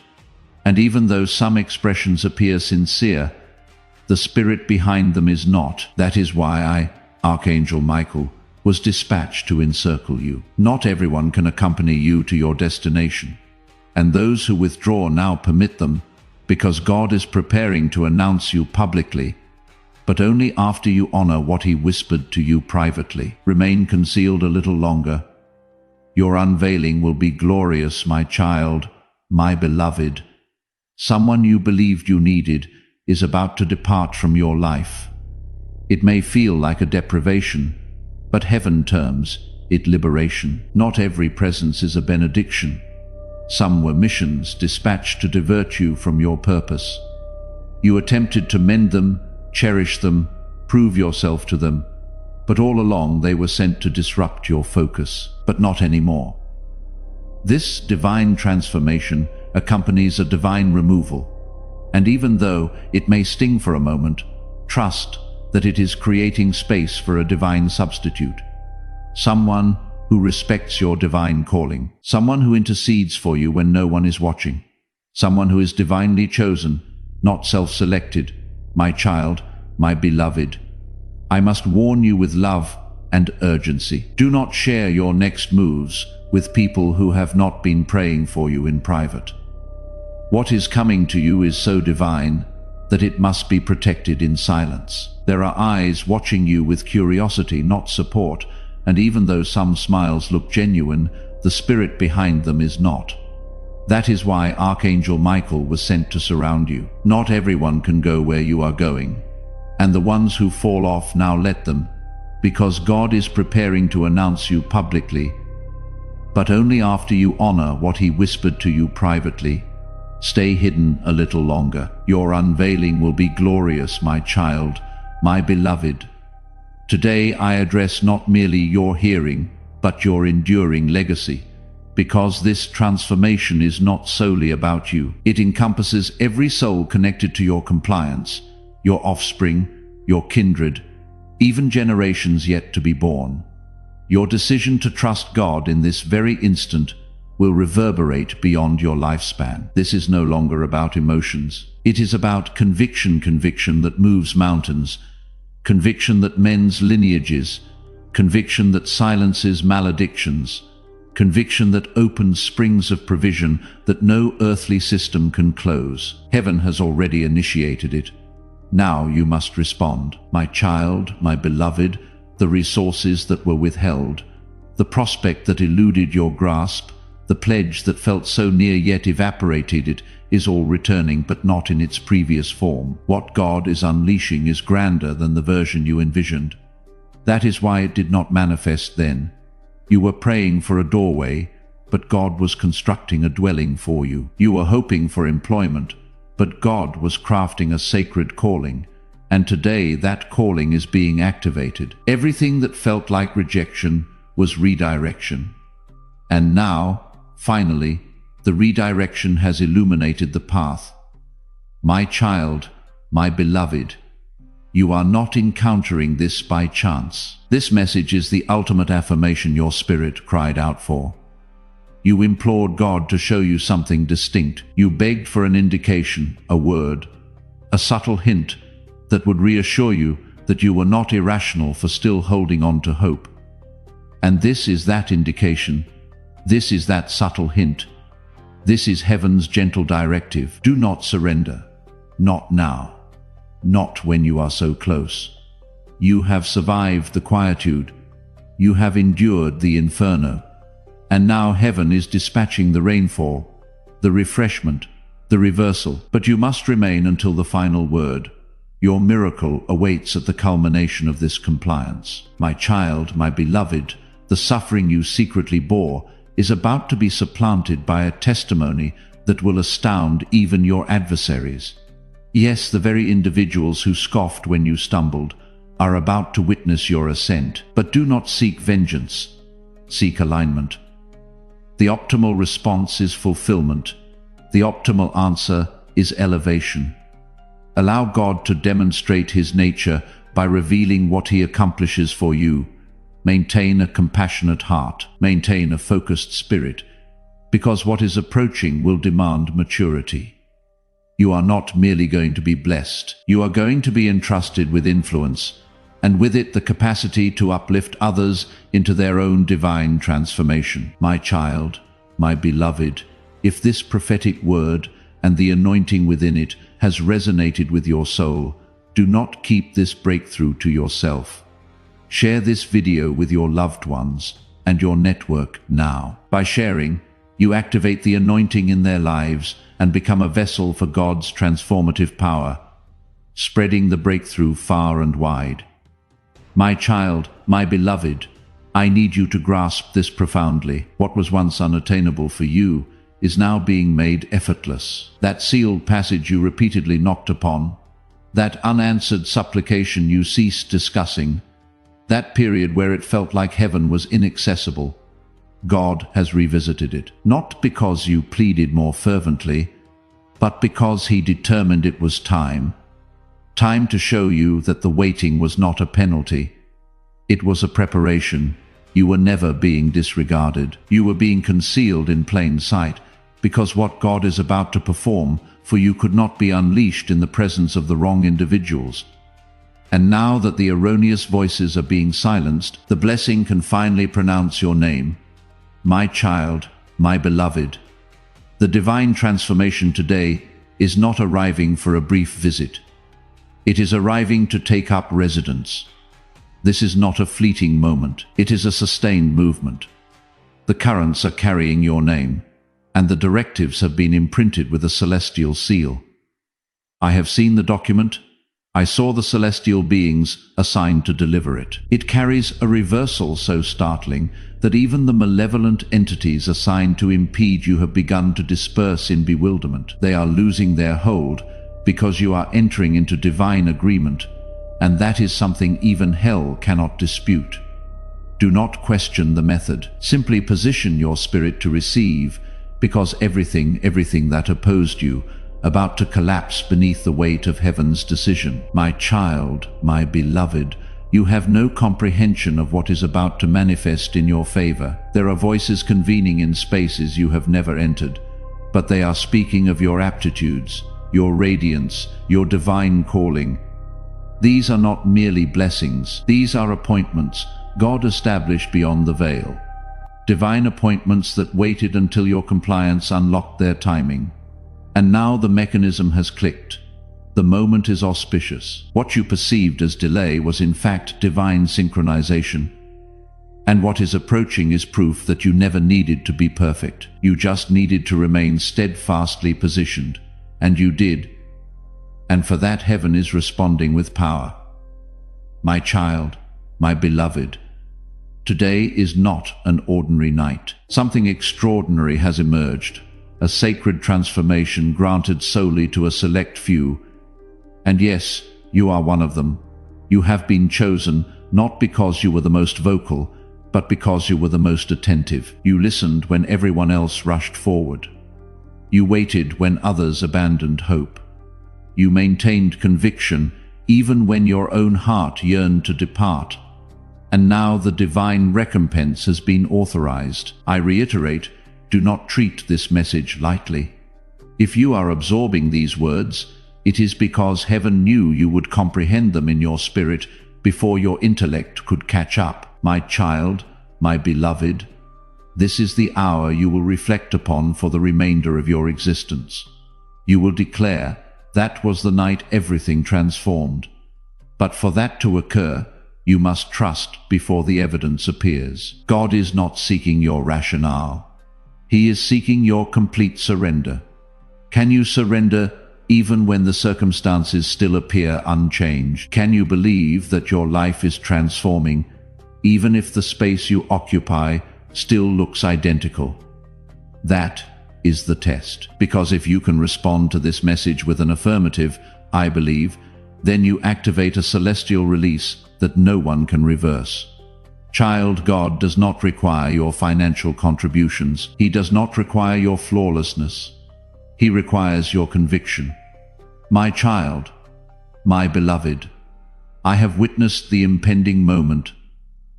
and even though some expressions appear sincere, the spirit behind them is not. That is why I, Archangel Michael, was dispatched to encircle you. Not everyone can accompany you to your destination, and those who withdraw now permit them, because God is preparing to announce you publicly, but only after you honor what He whispered to you privately. Remain concealed a little longer. Your unveiling will be glorious, my child, my beloved. Someone you believed you needed is about to depart from your life. It may feel like a deprivation, but heaven terms, it liberation. Not every presence is a benediction. Some were missions dispatched to divert you from your purpose. You attempted to mend them, cherish them, prove yourself to them, but all along they were sent to disrupt your focus, but not anymore. This divine transformation accompanies a divine removal, and even though it may sting for a moment, trust that it is creating space for a divine substitute. Someone who respects your divine calling, someone who intercedes for you when no one is watching, someone who is divinely chosen, not self-selected. My child, my beloved, I must warn you with love and urgency. Do not share your next moves with people who have not been praying for you in private. What is coming to you is so divine that it must be protected in silence. There are eyes watching you with curiosity, not support, and even though some smiles look genuine, the spirit behind them is not. That is why Archangel Michael was sent to surround you. Not everyone can go where you are going, and the ones who fall off, now let them, because God is preparing to announce you publicly, but only after you honor what He whispered to you privately. Stay hidden a little longer. Your unveiling will be glorious, my child, my beloved. Today I address not merely your hearing, but your enduring legacy, because this transformation is not solely about you. It encompasses every soul connected to your compliance, your offspring, your kindred, even generations yet to be born. Your decision to trust God in this very instant will reverberate beyond your lifespan. This is no longer about emotions. It is about conviction that moves mountains, conviction that mends lineages, conviction that silences maledictions, conviction that opens springs of provision that no earthly system can close. Heaven has already initiated it. Now you must respond. My child, my beloved, the resources that were withheld, the prospect that eluded your grasp, the pledge that felt so near yet evaporated, it is all returning, but not in its previous form. What God is unleashing is grander than the version you envisioned. That is why it did not manifest then. You were praying for a doorway, but God was constructing a dwelling for you. You were hoping for employment, but God was crafting a sacred calling, and today that calling is being activated. Everything that felt like rejection was redirection. And now, finally, the redirection has illuminated the path. My child, my beloved, you are not encountering this by chance. This message is the ultimate affirmation your spirit cried out for. You implored God to show you something distinct. You begged for an indication, a word, a subtle hint that would reassure you that you were not irrational for still holding on to hope. And this is that indication. This is that subtle hint. This is heaven's gentle directive. Do not surrender. Not now. Not when you are so close. You have survived the quietude. You have endured the inferno. And now heaven is dispatching the rainfall, the refreshment, the reversal. But you must remain until the final word. Your miracle awaits at the culmination of this compliance. My child, my beloved, the suffering you secretly bore is about to be supplanted by a testimony that will astound even your adversaries. Yes, the very individuals who scoffed when you stumbled are about to witness your ascent. But do not seek vengeance. Seek alignment. The optimal response is fulfillment. The optimal answer is elevation. Allow God to demonstrate His nature by revealing what He accomplishes for you. Maintain a compassionate heart. Maintain a focused spirit, because what is approaching will demand maturity. You are not merely going to be blessed. You are going to be entrusted with influence, and with it the capacity to uplift others into their own divine transformation. My child, my beloved, if this prophetic word and the anointing within it has resonated with your soul, do not keep this breakthrough to yourself. Share this video with your loved ones and your network now. By sharing, you activate the anointing in their lives and become a vessel for God's transformative power, spreading the breakthrough far and wide. My child, my beloved, I need you to grasp this profoundly. What was once unattainable for you is now being made effortless. That sealed passage you repeatedly knocked upon, that unanswered supplication you ceased discussing, that period where it felt like heaven was inaccessible, God has revisited it. Not because you pleaded more fervently, but because He determined it was time. Time to show you that the waiting was not a penalty. It was a preparation. You were never being disregarded. You were being concealed in plain sight, because what God is about to perform for you could not be unleashed in the presence of the wrong individuals. And now that the erroneous voices are being silenced, the blessing can finally pronounce your name. My child, my beloved. The divine transformation today is not arriving for a brief visit. It is arriving to take up residence. This is not a fleeting moment. It is a sustained movement. The currents are carrying your name, and the directives have been imprinted with a celestial seal. I have seen the document. I saw the celestial beings assigned to deliver it. It carries a reversal so startling that even the malevolent entities assigned to impede you have begun to disperse in bewilderment. They are losing their hold because you are entering into divine agreement, and that is something even hell cannot dispute. Do not question the method. Simply position your spirit to receive, because everything that opposed you about to collapse beneath the weight of heaven's decision. My child, my beloved, you have no comprehension of what is about to manifest in your favor. There are voices convening in spaces you have never entered, but they are speaking of your aptitudes, your radiance, your divine calling. These are not merely blessings. These are appointments God established beyond the veil. Divine appointments that waited until your compliance unlocked their timing. And now the mechanism has clicked. The moment is auspicious. What you perceived as delay was in fact divine synchronization. And what is approaching is proof that you never needed to be perfect. You just needed to remain steadfastly positioned. And you did. And for that heaven is responding with power. My child, my beloved, today is not an ordinary night. Something extraordinary has emerged. A sacred transformation granted solely to a select few. And yes, you are one of them. You have been chosen not because you were the most vocal, but because you were the most attentive. You listened when everyone else rushed forward. You waited when others abandoned hope. You maintained conviction even when your own heart yearned to depart. And now the divine recompense has been authorized. I reiterate, do not treat this message lightly. If you are absorbing these words, it is because heaven knew you would comprehend them in your spirit before your intellect could catch up. My child, my beloved, this is the hour you will reflect upon for the remainder of your existence. You will declare, that was the night everything transformed. But for that to occur, you must trust before the evidence appears. God is not seeking your rationale. He is seeking your complete surrender. Can you surrender even when the circumstances still appear unchanged? Can you believe that your life is transforming, even if the space you occupy still looks identical? That is the test. Because if you can respond to this message with an affirmative, I believe, then you activate a celestial release that no one can reverse. Child, God does not require your financial contributions. He does not require your flawlessness. He requires your conviction. My child, my beloved, I have witnessed the impending moment.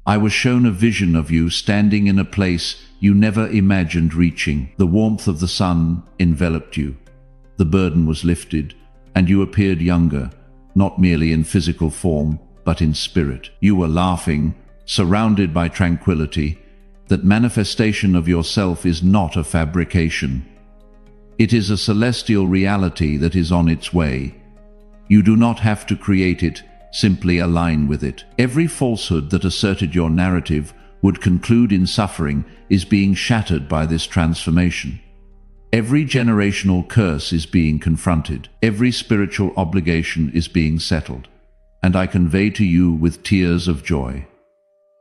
I was shown a vision of you standing in a place you never imagined reaching. The warmth of the sun enveloped you. The burden was lifted, and you appeared younger, not merely in physical form, but in spirit. You were laughing, surrounded by tranquility. That manifestation of yourself is not a fabrication. It is a celestial reality that is on its way. You do not have to create it, simply align with it. Every falsehood that asserted your narrative would conclude in suffering is being shattered by this transformation. Every generational curse is being confronted. Every spiritual obligation is being settled. And I convey to you with tears of joy.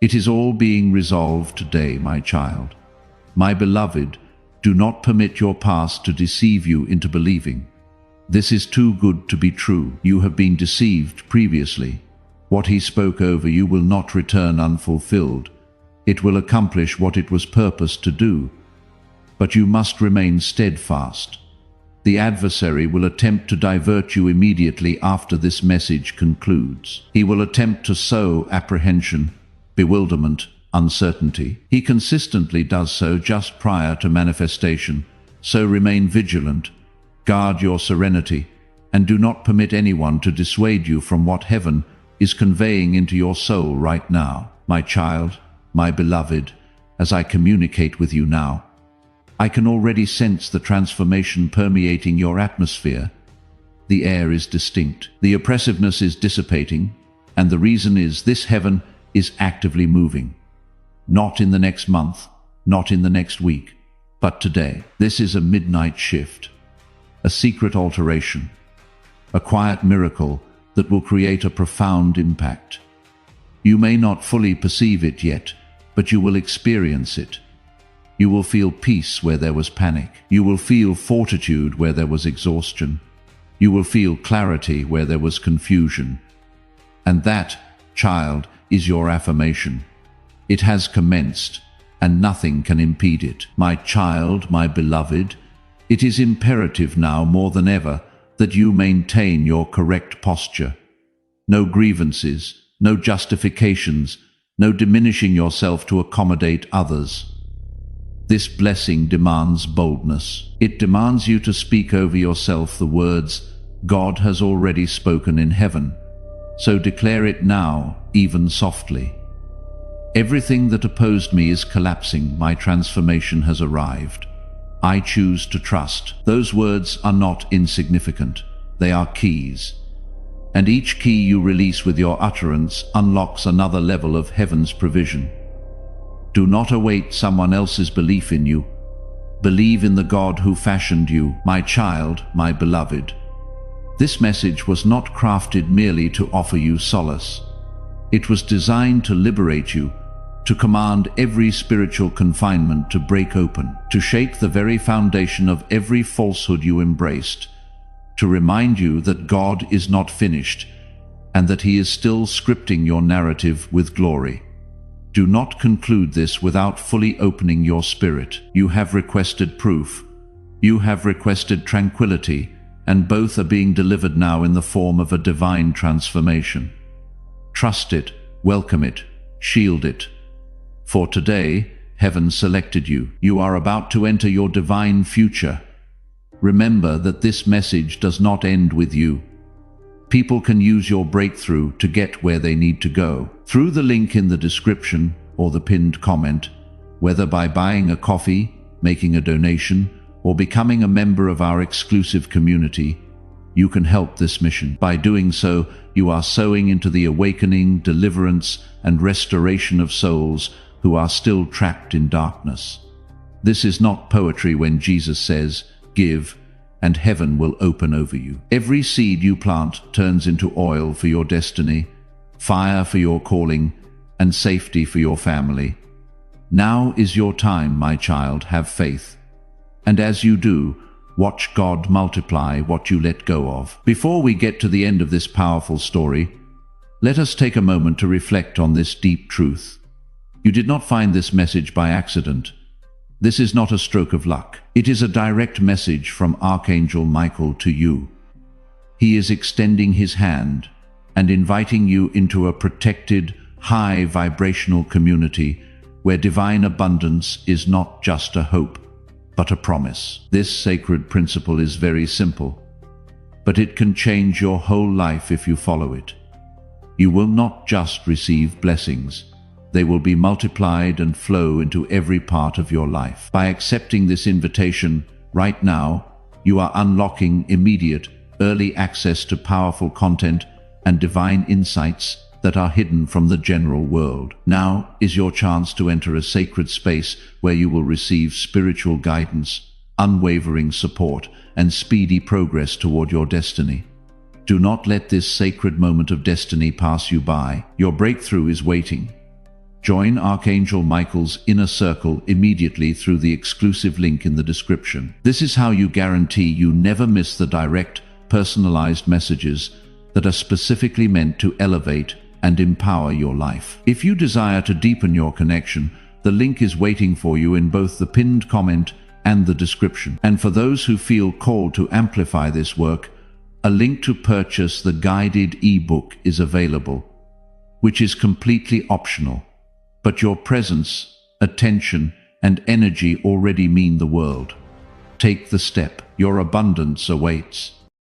It is all being resolved today, my child. My beloved, do not permit your past to deceive you into believing. This is too good to be true. You have been deceived previously. What he spoke over you will not return unfulfilled. It will accomplish what it was purposed to do. But you must remain steadfast. The adversary will attempt to divert you immediately after this message concludes. He will attempt to sow apprehension, bewilderment, uncertainty. He consistently does so just prior to manifestation, so remain vigilant, guard your serenity, and do not permit anyone to dissuade you from what heaven is conveying into your soul right now. My child, my beloved, as I communicate with you now, I can already sense the transformation permeating your atmosphere. The air is distinct, the oppressiveness is dissipating, and the reason is this heaven is actively moving. Not in the next month, not in the next week, but today. This is a midnight shift, a secret alteration, a quiet miracle that will create a profound impact. You may not fully perceive it yet, but you will experience it. You will feel peace where there was panic. You will feel fortitude where there was exhaustion. You will feel clarity where there was confusion. And that, child, is your affirmation. It has commenced, and nothing can impede it. My child, my beloved, it is imperative now more than ever that you maintain your correct posture. No grievances, no justifications, no diminishing yourself to accommodate others. This blessing demands boldness. It demands you to speak over yourself the words, God has already spoken in heaven. So declare it now, even softly. Everything that opposed me is collapsing. My transformation has arrived. I choose to trust. Those words are not insignificant. They are keys. And each key you release with your utterance unlocks another level of heaven's provision. Do not await someone else's belief in you. Believe in the God who fashioned you, my child, my beloved. This message was not crafted merely to offer you solace. It was designed to liberate you, to command every spiritual confinement to break open, to shake the very foundation of every falsehood you embraced, to remind you that God is not finished and that He is still scripting your narrative with glory. Do not conclude this without fully opening your spirit. You have requested proof. You have requested tranquility, and both are being delivered now in the form of a divine transformation. Trust it, welcome it, shield it. For today, heaven selected you. You are about to enter your divine future. Remember that this message does not end with you. People can use your breakthrough to get where they need to go. Through the link in the description or the pinned comment, whether by buying a coffee, making a donation, or becoming a member of our exclusive community, you can help this mission. By doing so, you are sowing into the awakening, deliverance, and restoration of souls who are still trapped in darkness. This is not poetry when Jesus says, "Give, and heaven will open over you." Every seed you plant turns into oil for your destiny, fire for your calling, and safety for your family. Now is your time, my child. Have faith. And as you do, watch God multiply what you let go of. Before we get to the end of this powerful story, let us take a moment to reflect on this deep truth. You did not find this message by accident. This is not a stroke of luck. It is a direct message from Archangel Michael to you. He is extending his hand and inviting you into a protected, high vibrational community where divine abundance is not just a hope, but a promise. This sacred principle is very simple, but it can change your whole life if you follow it. You will not just receive blessings. They will be multiplied and flow into every part of your life. By accepting this invitation right now, you are unlocking immediate, early access to powerful content and divine insights that are hidden from the general world. Now is your chance to enter a sacred space where you will receive spiritual guidance, unwavering support, and speedy progress toward your destiny. Do not let this sacred moment of destiny pass you by. Your breakthrough is waiting. Join Archangel Michael's inner circle immediately through the exclusive link in the description. This is how you guarantee you never miss the direct, personalized messages that are specifically meant to elevate and empower your life. If you desire to deepen your connection, the link is waiting for you in both the pinned comment and the description. And for those who feel called to amplify this work, a link to purchase the guided ebook is available, which is completely optional. But your presence, attention, and energy already mean the world. Take the step. Your abundance awaits.